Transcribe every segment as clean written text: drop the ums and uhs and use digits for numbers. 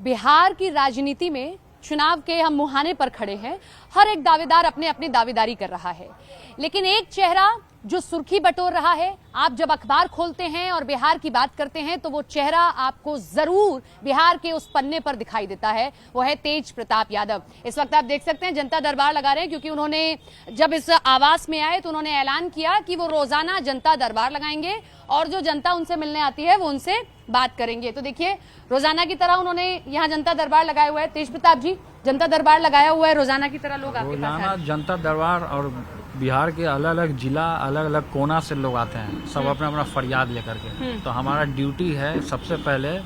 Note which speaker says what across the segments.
Speaker 1: बिहार की राजनीति में चुनाव के हम मुहाने पर खड़े हैं। हर एक दावेदार अपने अपनी दावेदारी कर रहा है, लेकिन एक चेहरा जो सुर्खी बटोर रहा है, आप जब अखबार खोलते हैं और बिहार की बात करते हैं तो वो चेहरा आपको जरूर बिहार के उस पन्ने पर दिखाई देता है। वो है तेज प्रताप यादव। इस वक्त आप देख सकते हैं जनता दरबार लगा रहे हैं, क्योंकि उन्होंने जब इस आवास में आए तो उन्होंने ऐलान किया कि वो रोजाना जनता दरबार लगाएंगे और जो जनता उनसे मिलने आती है वो उनसे बात करेंगे। तो देखिए, रोजाना की तरह उन्होंने यहाँ जनता दरबार लगाया हुआ है। तेज प्रताप जी, जनता दरबार लगाया हुआ है, रोजाना की तरह लोग आपके पास आते हैं।
Speaker 2: जनता दरबार और बिहार के अलग अलग जिला, अलग अलग कोना से लोग आते हैं, सब अपना अपना फरियाद लेकर के। तो हमारा ड्यूटी है, सबसे पहले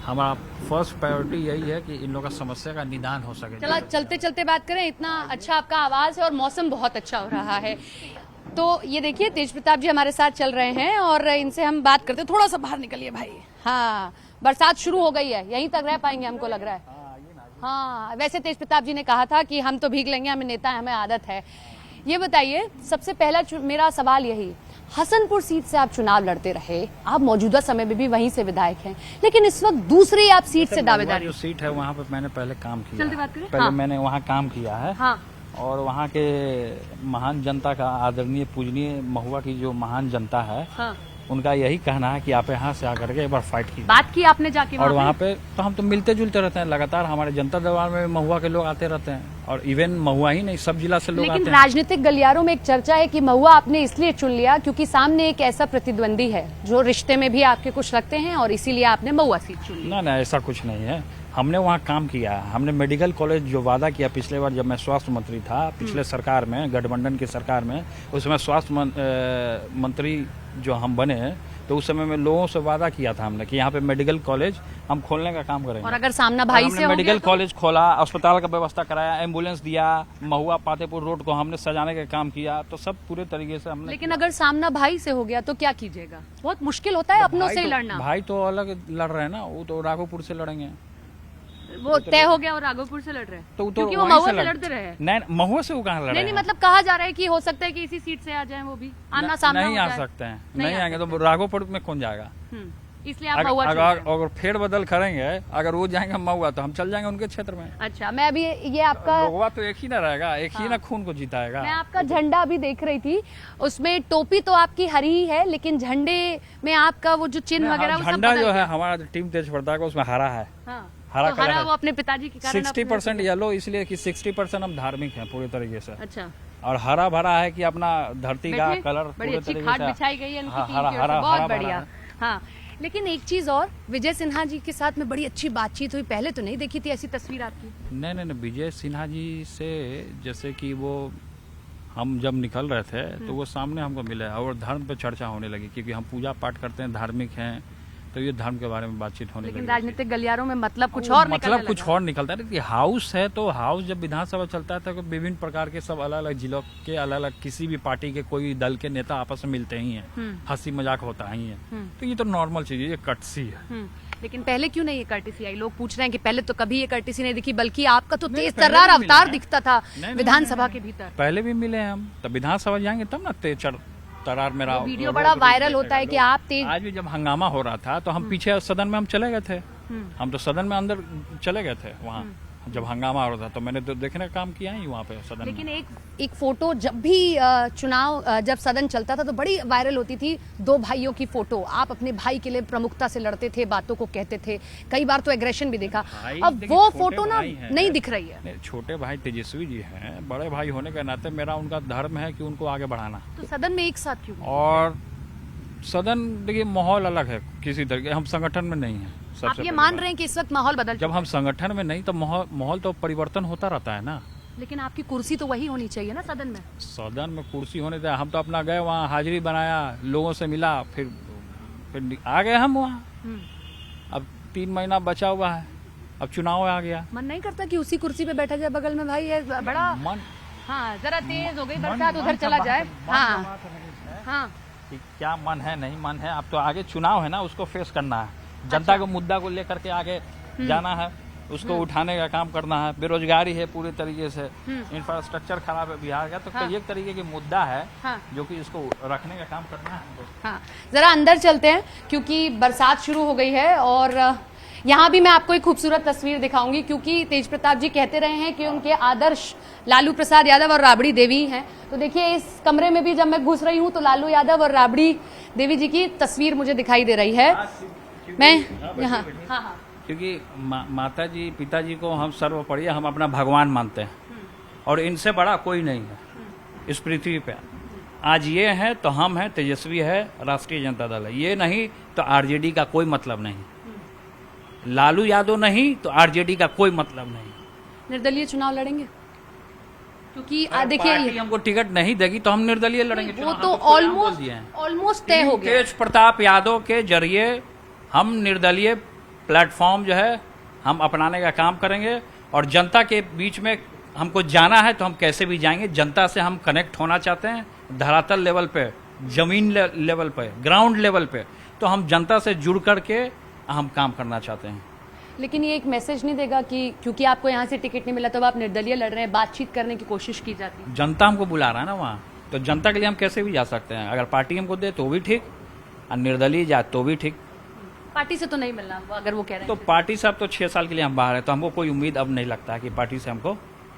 Speaker 2: हमारा फर्स्ट प्रायोरिटी यही है कि इन लोगों का समस्या का निदान हो सके।
Speaker 1: चला चलते चलते बात करें, इतना अच्छा आपका आवाज है और मौसम बहुत अच्छा हो रहा है। तो ये देखिए, तेज प्रताप जी हमारे साथ चल रहे हैं और इनसे हम बात करते हैं। थोड़ा सा बाहर निकलिए भाई। हाँ, बरसात शुरू हो गई है, यहीं तक रह पाएंगे हमको लग रहा है। हाँ, वैसे तेज प्रताप जी ने कहा था कि हम तो भीग लेंगे, हमें नेता है, हमें आदत है। ये बताइए, सबसे पहला मेरा सवाल यही, हसनपुर सीट से आप चुनाव लड़ते रहे, आप मौजूदा समय में भी वहीं से विधायक हैं, लेकिन इस वक्त दूसरी आप सीट से दावेदार।
Speaker 2: जो सीट है वहाँ पे मैंने पहले काम किया,
Speaker 1: जल्दी बात करें।
Speaker 2: पहले मैंने वहाँ काम किया है।
Speaker 1: हाँ।
Speaker 2: और वहाँ के महान जनता का, आदरणीय पूजनीय महुआ की जो महान जनता है, हाँ। उनका यही कहना है कि आप यहाँ से आकर के एक बार फाइट की
Speaker 1: बात की आपने जाके
Speaker 2: और वहाँ पे तो हम तो मिलते जुलते रहते हैं लगातार। हमारे जनता दरबार में महुआ के लोग आते रहते हैं और इवन महुआ ही नहीं, सब जिला से लोग आते हैं।
Speaker 1: लेकिन राजनीतिक गलियारों में एक चर्चा है कि महुआ आपने इसलिए चुन लिया क्योंकि सामने एक ऐसा प्रतिद्वंदी है जो रिश्ते में भी आपके कुछ रखते हैं और इसीलिए आपने महुआ सीट चुन ली।
Speaker 2: ना, ऐसा कुछ नहीं है। हमने वहाँ काम किया है। हमने मेडिकल कॉलेज जो वादा किया पिछले बार जब मैं स्वास्थ्य मंत्री था, पिछले सरकार में, गठबंधन की सरकार में, उसमें स्वास्थ्य मंत्री जो हम बने तो उस समय में लोगों से वादा किया था हमने कि यहाँ पे मेडिकल कॉलेज हम खोलने का काम करेंगे।
Speaker 1: और अगर सामना भाई से
Speaker 2: मेडिकल कॉलेज खोला, अस्पताल का व्यवस्था कराया, एम्बुलेंस दिया, महुआ पातेपुर रोड को हमने सजाने का काम किया, तो सब पूरे तरीके से हमने।
Speaker 1: लेकिन अगर सामना भाई से हो गया तो क्या कीजिएगा? बहुत मुश्किल होता है अपनों से लड़ना।
Speaker 2: भाई तो अलग लड़ रहे हैं ना, वो तो राघोपुर से लड़ेंगे।
Speaker 1: वो तय हो गया और राघोपुर से लड़ रहे हैं
Speaker 2: तो
Speaker 1: क्योंकि वो महुआ से लड़ते रहे।
Speaker 2: नहीं, महुआ से वो कहाँ लड़ रहे हैं?
Speaker 1: नहीं, मतलब कहा जा रहा है कि हो सकता है कि इसी सीट से आ जाएं वो भी, आना सामना
Speaker 2: नहीं आ सकते हैं, नहीं आएंगे तो राघोपुर में कौन जाएगा?
Speaker 1: इसलिए आप महुआ
Speaker 2: अगर फेर बदल करेंगे, अगर वो जाएंगे महुआ तो हम चल जाएंगे उनके क्षेत्र में।
Speaker 1: अच्छा, मैं अभी ये आपका
Speaker 2: महुआ तो एक ही ना रहेगा, एक ही ना खून को जीताएगा।
Speaker 1: मैं आपका झंडा अभी देख रही थी, उसमें टोपी तो आपकी हरी ही है, लेकिन झंडे में आपका वो जो चिन्ह वगैरह,
Speaker 2: झंडा जो है हमारा टीम तेज प्रताप का, उसमें हरा है।
Speaker 1: हरा कलर है। वो अपने पिताजी के कारण
Speaker 2: 60% येलो, इसलिए कि 60% हम धार्मिक हैं पूरे तरीके से।
Speaker 1: अच्छा।
Speaker 2: और हरा भरा है कि अपना धरती का कलर
Speaker 1: बड़ी अच्छी खाट बिछाई गई है,
Speaker 2: हरा
Speaker 1: बहुत बढ़िया। हाँ, लेकिन एक चीज और, विजय सिन्हा जी के साथ में बड़ी अच्छी बातचीत हुई, पहले तो नहीं देखी थी ऐसी तस्वीर आपकी।
Speaker 2: नहीं, विजय सिन्हा जी से जैसे कि वो हम जब निकल रहे थे तो वो सामने हमको मिले और धर्म पे चर्चा होने लगी, क्योंकि हम पूजा पाठ करते हैं, धार्मिक हैं, तो ये धर्म के बारे में बातचीत होने लगी।
Speaker 1: लेकिन राजनीतिक गलियारों में मतलब कुछ और
Speaker 2: निकलता है कि हाउस है, तो हाउस जब विधानसभा चलता है तो विभिन्न प्रकार के सब अलग अलग जिलों के, अलग अलग किसी भी पार्टी के कोई दल के नेता आपस में मिलते ही हैं, हंसी मजाक होता ही है, तो ये तो नॉर्मल चीज है, ये कर्टसी है।
Speaker 1: लेकिन पहले क्यों नहीं ये कर्टिसी आई? लोग पूछ रहे हैं कि पहले तो कभी ये कर्टिसी नहीं दिखी, बल्कि आपका तो तेज तर्रार अवतार दिखता था विधानसभा के भीतर।
Speaker 2: पहले भी मिले हम, तब विधानसभा जाएंगे तब ना तेज तरार मेरा
Speaker 1: वीडियो बड़ा वायरल होता है कि आप तेज।
Speaker 2: आज भी जब हंगामा हो रहा था तो हम पीछे सदन में हम चले गए थे, हम तो सदन में अंदर चले गए थे वहाँ जब हंगामा हो रहा था, तो मैंने तो देखने का काम किया ही वहाँ पे सदन।
Speaker 1: लेकिन एक फोटो जब भी चुनाव जब सदन चलता था तो बड़ी वायरल होती थी, दो भाइयों की फोटो। आप अपने भाई के लिए प्रमुखता से लड़ते थे, बातों को कहते थे, कई बार तो एग्रेशन भी देखा। अब वो फोटो ना नहीं दिख रही है।
Speaker 2: छोटे भाई तेजस्वी जी हैं, बड़े भाई होने के नाते मेरा उनका धर्म है कि उनको आगे बढ़ाना।
Speaker 1: तो सदन में एक साथ क्यों?
Speaker 2: और सदन देखिए माहौल अलग है, किसी तरह के हम संगठन में नहीं है।
Speaker 1: आप ये मान रहे हैं कि इस वक्त माहौल बदल,
Speaker 2: जब हम संगठन में नहीं तो माहौल तो परिवर्तन होता रहता है ना।
Speaker 1: लेकिन आपकी कुर्सी तो वही होनी चाहिए ना सदन में।
Speaker 2: सदन में कुर्सी होने दे, हम तो अपना गए वहाँ, हाजिरी बनाया, लोगों से मिला, फिर आ गए हम वहाँ। अब 3 महीना बचा हुआ है, अब चुनाव आ गया।
Speaker 1: मन नहीं करता कि उसी कुर्सी पे बैठा जाए बगल में? भाई ये बड़ा मन, हाँ जरा तेज हो गई बरसात, उधर चला जाए। हाँ,
Speaker 2: क्या मन है, नहीं मन है, अब तो आगे चुनाव है ना, उसको फेस करना है, जनता के मुद्दा को लेकर के आगे जाना है, उसको उठाने का काम करना है। बेरोजगारी है पूरे तरीके से, इंफ्रास्ट्रक्चर खराब है बिहार का, तो कई एक तरीके की मुद्दा है जो कि इसको रखने का काम करना है।
Speaker 1: हाँ, जरा अंदर चलते हैं क्योंकि बरसात शुरू हो गई है और यहाँ भी मैं आपको एक खूबसूरत तस्वीर दिखाऊंगी, क्योंकि तेज प्रताप जी कहते रहे हैं कि उनके आदर्श लालू प्रसाद यादव और राबड़ी देवी हैं। तो देखिए, इस कमरे में भी जब मैं घुस रही हूँ तो लालू यादव और राबड़ी देवी जी की तस्वीर मुझे दिखाई दे रही है। मैं यहाँ हाँ,
Speaker 2: क्योंकि माता जी पिताजी को हम सर्वोपरि हम अपना भगवान मानते हैं और इनसे बड़ा कोई नहीं है इस पृथ्वी पे। आज ये है तो हम हैं, तेजस्वी है, राष्ट्रीय जनता दल है। ये नहीं तो आरजेडी का कोई मतलब नहीं, लालू यादव नहीं तो आरजेडी का कोई मतलब नहीं।
Speaker 1: निर्दलीय चुनाव लड़ेंगे? क्योंकि
Speaker 2: देखिए
Speaker 1: देखिए,
Speaker 2: हमको टिकट नहीं देगी तो हम निर्दलीय लड़ेंगे।
Speaker 1: वो तो ऑलमोस्ट तय हो गया।
Speaker 2: तेज प्रताप यादव के जरिए हम निर्दलीय प्लेटफॉर्म जो है हम अपनाने का काम करेंगे और जनता के बीच में हमको जाना है तो हम कैसे भी जाएंगे। जनता से हम कनेक्ट होना चाहते हैं, धरातल लेवल पे, जमीन लेवल पे, ग्राउंड लेवल पे, तो हम जनता से जुड़ करके हम काम करना चाहते हैं।
Speaker 1: लेकिन ये एक मैसेज नहीं देगा कि क्योंकि आपको यहाँ से टिकट नहीं मिला तो आप निर्दलीय लड़ रहे हैं? बातचीत करने की कोशिश की जाती है।
Speaker 2: जनता हमको बुला रहा है ना वहाँ, तो जनता के लिए हम कैसे भी जा सकते हैं। अगर पार्टी हमको दे तो भी ठीक और निर्दलीय जाए तो भी ठीक।
Speaker 1: पार्टी से तो नहीं मिलना अगर वो कह रहे हैं
Speaker 2: तो पार्टी से अब तो 6 साल के लिए हम बाहर है, तो हमको कोई उम्मीद अब नहीं लगता है कि पार्टी से हमको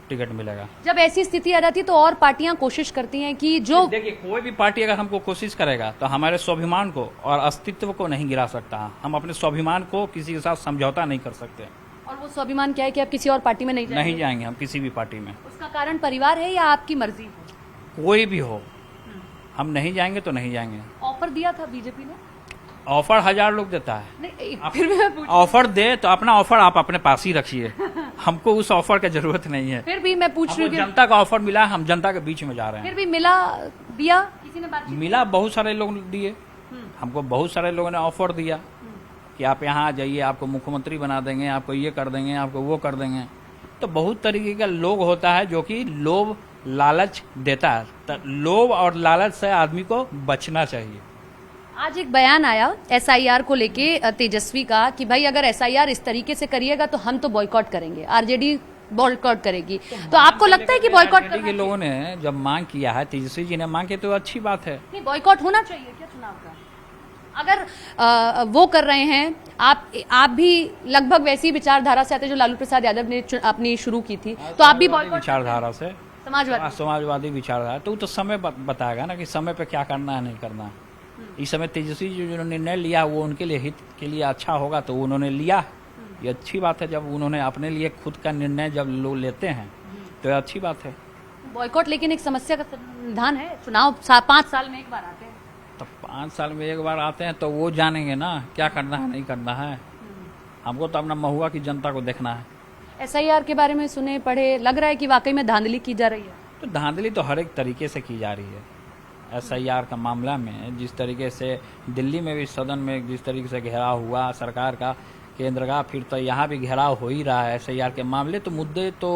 Speaker 2: टिकट मिलेगा।
Speaker 1: जब ऐसी स्थिति आ जाती है तो और पार्टियां कोशिश करती हैं कि जो
Speaker 2: देखिए, कोई भी पार्टी अगर हमको कोशिश करेगा तो हमारे स्वाभिमान को और अस्तित्व को नहीं गिरा सकता। हम अपने स्वाभिमान को किसी के साथ समझौता नहीं कर सकते।
Speaker 1: और वो स्वाभिमान क्या है कि आप किसी और पार्टी में नहीं
Speaker 2: जाएंगे हम किसी भी पार्टी में।
Speaker 1: उसका कारण परिवार है या आपकी मर्जी?
Speaker 2: कोई भी हो, हम नहीं जाएंगे तो नहीं जाएंगे।
Speaker 1: ऑफर दिया था बीजेपी ने?
Speaker 2: ऑफर 1000 लोग देता है।
Speaker 1: नहीं, फिर भी मैं
Speaker 2: ऑफर दे तो अपना ऑफर आप अपने पास ही रखिए। हमको उस ऑफर की जरूरत नहीं है।
Speaker 1: फिर भी मैं पूछ रही हूँ,
Speaker 2: जनता का ऑफर मिला, हम जनता के बीच में जा रहे हैं।
Speaker 1: फिर भी मिला, दिया किसी ने बात
Speaker 2: मिला, बहुत सारे लोग दिए हमको, बहुत सारे लोगों ने ऑफर दिया कि आप यहाँ आ जाइए, आपको मुख्यमंत्री बना देंगे, आपको ये कर देंगे, आपको वो कर देंगे। तो बहुत तरीके का लोग होता है जो कि लोभ लालच देता है। तो लोभ और लालच से आदमी को बचना चाहिए।
Speaker 1: आज एक बयान आया एसआईआर को लेके तेजस्वी का कि भाई अगर एसआईआर इस तरीके से करिएगा तो हम तो बॉयकॉट करेंगे, आरजेडी बॉयकॉट करेगी। तो आपको लगता है कि बॉयकॉट
Speaker 2: के लोगों ने जब मांग किया है, तेजस्वी जी ने मांग की, तो अच्छी बात है।
Speaker 1: नहीं, बॉयकॉट होना चाहिए क्या चुनाव का? अगर वो कर रहे हैं, आप भी लगभग वैसी विचारधारा से आते जो लालू प्रसाद यादव ने अपनी शुरू की थी, तो आप भी बॉयकॉट
Speaker 2: विचारधारा से,
Speaker 1: समाजवादी
Speaker 2: विचारधारा, तो समय बताएगा ना कि समय पे क्या करना है नहीं करना है। इस समय तेजस्वी जो निर्णय लिया वो उनके लिए हित के लिए अच्छा होगा तो उन्होंने लिया। ये अच्छी बात है, जब उन्होंने अपने लिए खुद का निर्णय जब लोग लेते हैं तो ये अच्छी बात है।
Speaker 1: बॉयकॉट लेकिन एक समस्या का समाधान है। चुनाव 5 साल में एक बार आते हैं,
Speaker 2: तो 5 साल में एक बार आते हैं तो वो जानेंगे ना क्या करना है नहीं करना है। हमको तो अपना महुआ की जनता को देखना है।
Speaker 1: एसआईआर के बारे में सुने पढ़े, लग रहा है कि वाकई में धांधली की जा रही है।
Speaker 2: तो धांधली तो हर एक तरीके से की जा रही है। एसआईआर का मामला में जिस तरीके से दिल्ली में भी सदन में जिस तरीके से घेराव हुआ सरकार का, केंद्र का, फिर तो यहाँ भी घेराव हो ही रहा है एसआईआर के मामले। तो मुद्दे तो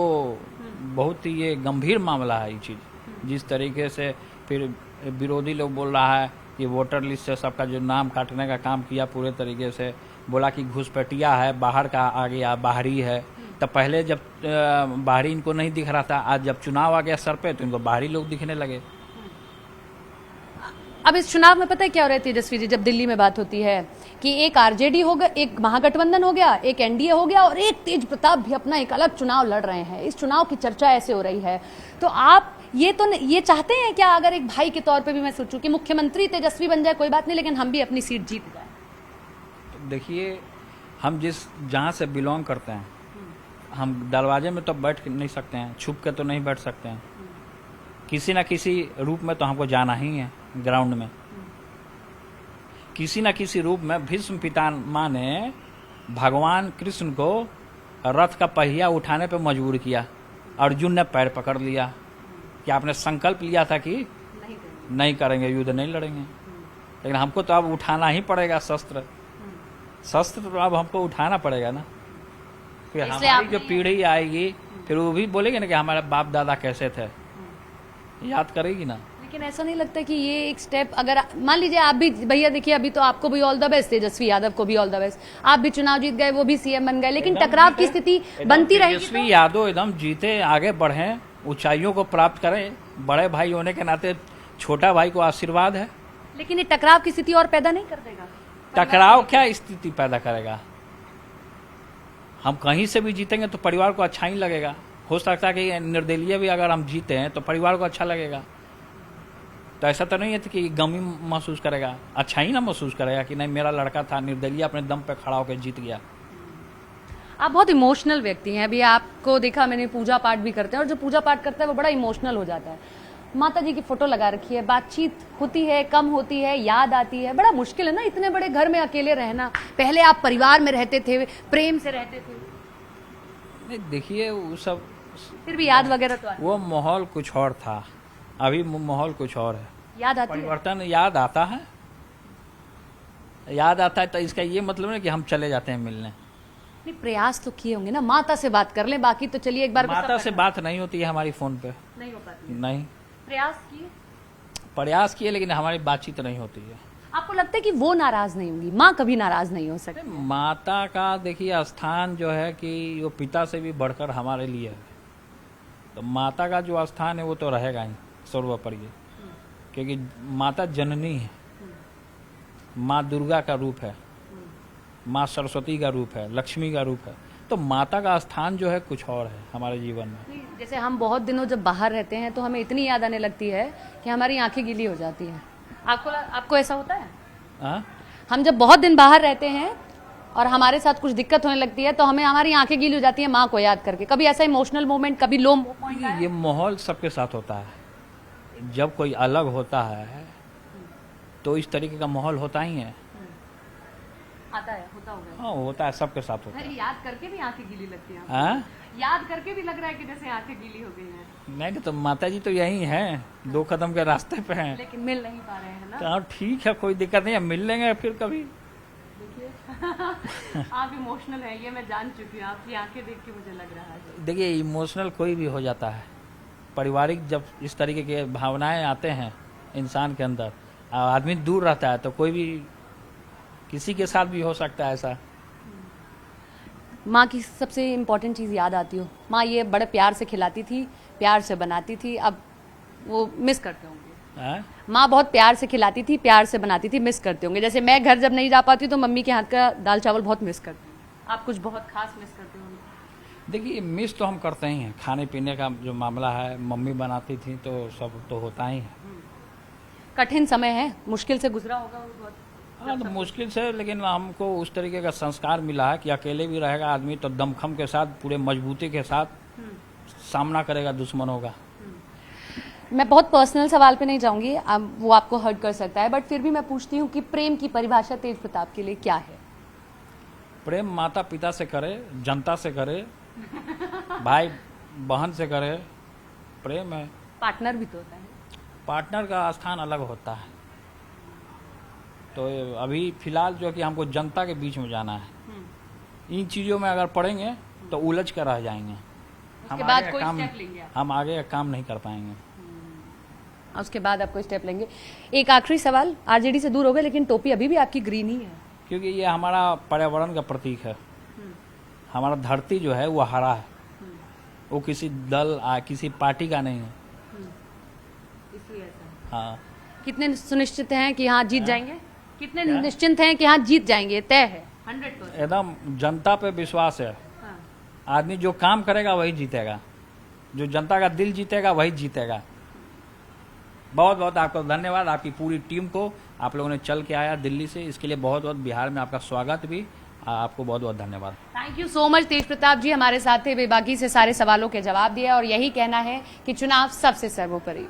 Speaker 2: बहुत ही ये गंभीर मामला है ये चीज़। जिस तरीके से फिर विरोधी लोग बोल रहा है कि वोटर लिस्ट से सबका जो नाम काटने का काम किया पूरे तरीके से, बोला कि घुसपैठिया है, बाहर का आ गया, बाहरी है। तो पहले जब बाहरी इनको नहीं दिख रहा था, आज जब चुनाव आ गया सर पे तो इनको बाहरी लोग दिखने लगे।
Speaker 1: अब इस चुनाव में पता है क्या हो रहा है तेजस्वी जी, जब दिल्ली में बात होती है कि एक आरजेडी हो गया, एक महागठबंधन हो गया, एक एनडीए हो गया और एक तेज प्रताप भी अपना एक अलग चुनाव लड़ रहे हैं। इस चुनाव की चर्चा ऐसे हो रही है, तो आप ये चाहते हैं क्या? अगर एक भाई के तौर पे भी मैं सोचूं कि मुख्यमंत्री तेजस्वी बन जाए कोई बात नहीं, लेकिन हम भी अपनी सीट जीत जाए।
Speaker 2: तो देखिए, हम जहाँ से बिलोंग करते हैं, हम दरवाजे में तो बैठ नहीं सकते हैं, छुप के तो नहीं बैठ सकते हैं। किसी न किसी रूप में तो हमको जाना ही है ग्राउंड में। किसी न किसी रूप में भीष्म पितामह ने भगवान कृष्ण को रथ का पहिया उठाने पर मजबूर किया, अर्जुन ने पैर पकड़ लिया कि आपने संकल्प लिया था कि नहीं करेंगे, युद्ध नहीं लड़ेंगे, लेकिन हमको तो अब उठाना ही पड़ेगा शस्त्र तो अब हमको उठाना पड़ेगा ना। फिर हमारी जो पीढ़ी आएगी फिर वो भी बोलेगी ना कि हमारे बाप दादा कैसे थे, याद करेगी ना।
Speaker 1: लेकिन ऐसा नहीं लगता कि ये एक स्टेप, अगर मान लीजिए आप भी, भैया देखिए अभी तो आपको भी all the best, Tejashwi Yadav को भी ऑल द बेस्ट, आप भी चुनाव जीत गए, वो भी सीएम बन गए, लेकिन टकराव की स्थिति बनती रहेगी।
Speaker 2: तेजस्वी यादव एकदम जीते, आगे बढ़े, ऊंचाइयों को प्राप्त करें। बड़े भाई होने के नाते छोटा भाई को आशीर्वाद है।
Speaker 1: लेकिन ये टकराव की स्थिति और पैदा नहीं कर देगा?
Speaker 2: टकराव क्या स्थिति पैदा करेगा? हम कहीं से भी जीतेंगे तो परिवार को अच्छा ही लगेगा। हो सकता है कि निर्दलीय भी अगर हम जीते हैं तो परिवार को अच्छा लगेगा। तो ऐसा तो नहीं है कि गम ही महसूस करेगा, अच्छा ही ना महसूस करेगा कि नहीं मेरा लड़का था निर्दलीय अपने दम पे खड़ा होकर जीत गया।
Speaker 1: आप बहुत इमोशनल व्यक्ति हैं। अभी आपको देखा मैंने, पूजा पाठ भी करते हैं, और जो पूजा पाठ करता है वो बड़ा इमोशनल हो जाता है। माता जी की फोटो लगा रखी है, बातचीत होती है, कम होती है, याद आती है। बड़ा मुश्किल है ना इतने बड़े घर में अकेले रहना। पहले आप परिवार में रहते थे, प्रेम से रहते थे,
Speaker 2: नहीं देखिए वो सब,
Speaker 1: फिर भी याद वगैरह तो आती
Speaker 2: वो माहौल कुछ और था, अभी माहौल कुछ और है।
Speaker 1: है। याद आती है।
Speaker 2: परिवर्तन याद आता है, याद आता है तो इसका ये मतलब नहीं कि हम चले जाते हैं मिलने।
Speaker 1: नहीं, प्रयास तो किए होंगे ना, माता से बात कर लें, बाकी तो चलिए एक बार
Speaker 2: माता से बात नहीं होती है हमारी फोन पे,
Speaker 1: नहीं हो पाती।
Speaker 2: नहीं।
Speaker 1: प्रयास किए,
Speaker 2: प्रयास किए लेकिन हमारी बातचीत नहीं होती है।
Speaker 1: आपको लगता है कि वो नाराज नहीं होंगी? माँ कभी नाराज नहीं हो सकती।
Speaker 2: माता का देखिए स्थान जो है कि वो पिता से भी बढ़कर हमारे लिए है। तो माता का जो स्थान है वो तो रहेगा ही सर्वोपरि, क्योंकि माता जननी है, माँ दुर्गा का रूप है, माँ सरस्वती का रूप है, लक्ष्मी का रूप है। तो माता का स्थान जो है कुछ और है हमारे जीवन में।
Speaker 1: जैसे हम बहुत दिनों जब बाहर रहते हैं तो हमें इतनी याद आने लगती है कि हमारी आंखें गीली हो जाती हैं। आपको ऐसा होता है?
Speaker 2: हाँ?
Speaker 1: हम जब बहुत दिन बाहर रहते हैं और हमारे साथ कुछ दिक्कत होने लगती है तो हमें हमारी आंखें गीली हो जाती है माँ को याद करके। कभी ऐसा इमोशनल मोमेंट, कभी लो पॉइंट?
Speaker 2: ये माहौल सबके साथ होता है। जब कोई अलग होता है तो इस तरीके का माहौल होता ही है।
Speaker 1: आता है, होता होगा।
Speaker 2: हाँ होता है, सबके साथ होता है।
Speaker 1: अरे याद करके भी आंखें गीली लगती हैं।
Speaker 2: हाँ?
Speaker 1: याद करके भी लग रहा है कि जैसे आंखें गीली हो गई हैं।
Speaker 2: नहीं तो माता जी तो यही हैं, 2 कदम के रास्ते पे हैं।
Speaker 1: लेकिन मिल नहीं पा रहे हैं ना।
Speaker 2: तो ठीक है, कोई दिक्कत नहीं है, मिल लेंगे फिर कभी।
Speaker 1: देखिए आप इमोशनल है, ये मैं जान चुकी हूँ, आपकी आंखें देख के मुझे लग रहा है।
Speaker 2: देखिए इमोशनल कोई भी हो जाता है, पारिवारिक जब इस तरीके के भावनाएं आते हैं इंसान के अंदर, आदमी दूर रहता है तो कोई भी किसी के साथ भी हो सकता है ऐसा।
Speaker 1: माँ की सबसे इम्पोर्टेंट चीज़ याद आती हो? माँ ये बड़े प्यार से खिलाती थी, प्यार से बनाती थी, अब वो मिस करते होंगे?
Speaker 2: हाँ?
Speaker 1: माँ बहुत प्यार से खिलाती थी, प्यार से बनाती थी, मिस करते होंगे। जैसे मैं घर जब नहीं जा पाती तो मम्मी के हाथ का दाल चावल बहुत मिस करती हूँ। आप कुछ बहुत खास मिस करते होंगे?
Speaker 2: देखिए मिस तो हम करते ही हैं, खाने पीने का जो मामला है, मम्मी बनाती थी तो सब तो होता ही है।
Speaker 1: कठिन समय है, मुश्किल से गुजरा होगा वो बहुत।
Speaker 2: हाँ तो मुश्किल से, लेकिन हमको उस तरीके का संस्कार मिला है कि अकेले भी रहेगा आदमी तो दमखम के साथ, पूरे मजबूती के साथ सामना करेगा दुश्मनों का।
Speaker 1: मैं बहुत पर्सनल सवाल पे नहीं जाऊंगी, अब वो आपको हर्ट कर सकता है, बट फिर भी मैं पूछती हूँ कि प्रेम की परिभाषा तेज प्रताप के लिए क्या है?
Speaker 2: प्रेम माता पिता से करे, जनता से करे, भाई बहन से करे, प्रेम है।
Speaker 1: पार्टनर भी तो होता है।
Speaker 2: पार्टनर का स्थान अलग होता है। तो अभी फिलहाल जो कि हमको जनता के बीच में जाना है, इन चीज़ों में अगर पढ़ेंगे तो उलझ कर रह जाएंगे।
Speaker 1: उसके बाद कोई स्टेप लेंगे आप?
Speaker 2: हम आगे काम नहीं कर पाएंगे।
Speaker 1: उसके बाद आप कोई स्टेप लेंगे। एक आखिरी सवाल, आरजेडी से दूर हो गए लेकिन टोपी अभी भी आपकी ग्रीन ही है।
Speaker 2: क्योंकि ये हमारा पर्यावरण का प्रतीक है। हमारा धरती जो है वो हरा है, वो किसी दल किसी पार्टी का नहीं है।
Speaker 1: इसलिए ऐसा।
Speaker 2: हाँ।
Speaker 1: कितने सुनिश्चित हैं कि हाँ जीत जाएंगे? कितने निश्चिंत हैं कि हाँ जीत जाएंगे? तय है 100%?
Speaker 2: एकदम जनता पे विश्वास है।
Speaker 1: हाँ।
Speaker 2: आदमी जो काम करेगा वही जीतेगा, जो जनता का दिल जीतेगा वही जीतेगा। बहुत बहुत आपको धन्यवाद, आपकी पूरी टीम को। आप लोगों ने चल के आया दिल्ली से, इसके लिए बहुत बहुत बिहार में आपका स्वागत भी। आपको बहुत बहुत धन्यवाद।
Speaker 1: Thank you so much. Tej Pratap ji हमारे साथ थे, बेबाकी से सारे सवालों के जवाब दिए और यही कहना है कि चुनाव सबसे सर्वोपरि।